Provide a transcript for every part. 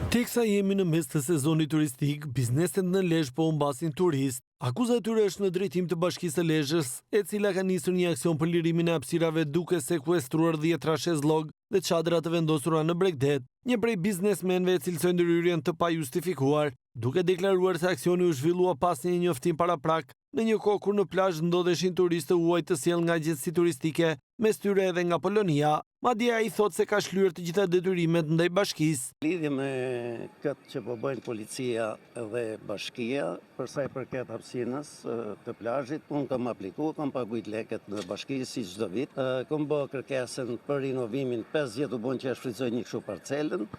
Teksa jemi në mes të sezonit turistik, bizneset në Lezhë po humbasin turist. Akuza e tyre është në drejtim të Bashkisë së Lezhës, e cila ka nisur një aksion për lirimin e hapësirave duke sekuestruar 10 shezllog dhe çadra të vendosura në Bregdet. Një prej biznesmenëve e cilësoi ndërhyrjen të pajustifikuar, duke deklaruar se aksioni u zhvillua pas një njoftim paraprak në një kohë kur në plazh ndodheshin turistë huaj të sjellë nga agjenci turistike, mes tyre edhe nga Polonia. Madje ai thotë se ka shlyer të gjitha detyrimet ndaj bashkisë. Lidhje me këtë që po bëjnë policia dhe bashkia, për sa i përket hapësinës të plazhit, unë kam aplikuar, kam paguajt lekët në bashki si çdo vit. Kam bërë kërkesën për rinovimin 5 vjet u bën që ja shfrytëzoj një kështu parcelën.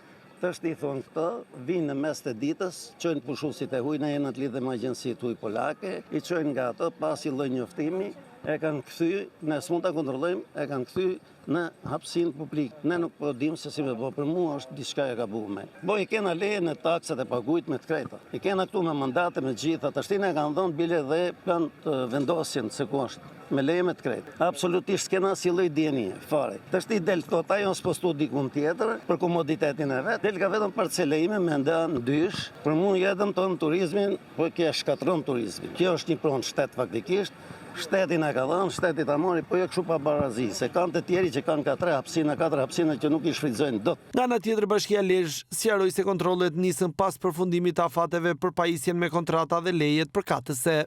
Tash i thonë këto, vinë në mes të ditës, çojnë pushuesit e huaj, na jena të lidhur me agjencitë huaj polake, i çojnë nga ato, pasi lloj njoftimi, e kanë kthy, ne s'mund ta kontrollojmë, e kanë kthy në hapësinë publike. Ne nuk po dim se si me bë, për mua është diçka e gabuar. Po i kena leje në taksat e paguajt me të kreta. I kena këtu me mandate me gjitha, tash ne kanë dhënë bile dhe plan të vendosjen se ku është. Me leje me të kreta. Absolutisht s'kena si lloj dienie, fare. Tash ti del thot ajo s'postu diku tjetër për komoditetin e vet. Del ka vetëm parcela ime me ndan dysh. Për mua jetëm tonë turizmin, po kjo shkatron turizmin. Kjo është një pronë shtet faktikisht. Shteti na ka dhënë, shteti ta mori, po jo kështu pa barazi, se kanë të tjerë që kanë 4 hapësina që nuk i shfrytëzojnë dot. Nga ana tjetër, Bashkia Lezhë sqaroi se kontrollet nisën pas përfundimit të afateve për pajisjen me kontrata dhe lejet përkatëse.